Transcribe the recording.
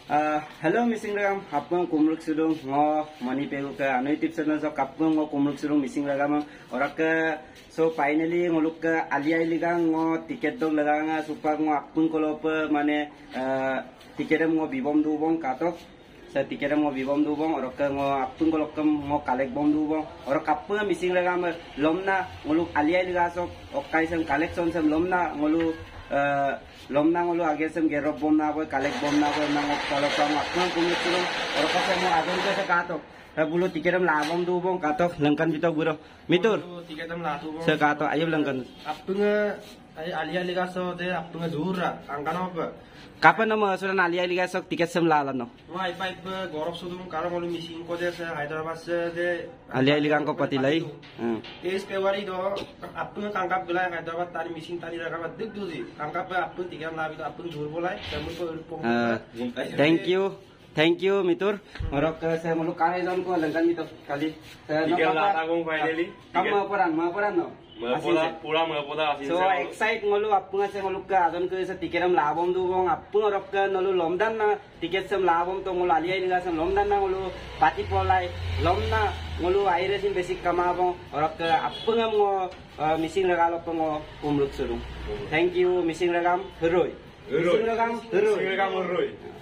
Hello missing ragam hapung kumruk sudung ngo mani pegu ke anu YouTube channel so kapung ngo kumruk sudung missing ragam orak so finally ngoluk ke alia iligang ngo tiket dog lagang super ngo apung kolop mane tiket ngo bibom dubong katok sa tiket ngo bibom dubong orak ngo apung kolop ngo kalek bom dubong orak kapung missing ragam lomna ngoluk alia iliga so okai sam collection sam lomna ngolu lomna ngolu age sem gerop bom na boy kalek bom na boy nang kalau kamu akun kumit turun orang kasih mau adon ke sekatok bulu tikeram labom dubong katok lengkan kita guru mitur tikeram labom sekatok ayo lengkan appunga alia liga so de appunga zura angkana apa kapan nama sudah alia liga so tiket sem lalan no wah ipa gorok sudum karo malu missing ko de Hyderabad de alia liga ko patilai 23 Februari do appunga kangkap gelai Hyderabad tani missing tani rakabat dik duzi kangkap appun tikeram labi do appun zur bolai thank you mitur orang ke saya malu kare zon ko lengkan itu kali tiket latagong finally kamu maparan no so excite ngolu appunga se ngolu ka adon ke se tikeram labom dubong appunga rokka nolu lomdan na tiket sem labom to ngolu alia iliga sem lomdan na ngolu pati polai lomna ngolu aire sin basic kamabong rokka appunga ngo missing regalo ngo kumruk surung thank you missing regam heroi missing regam heroi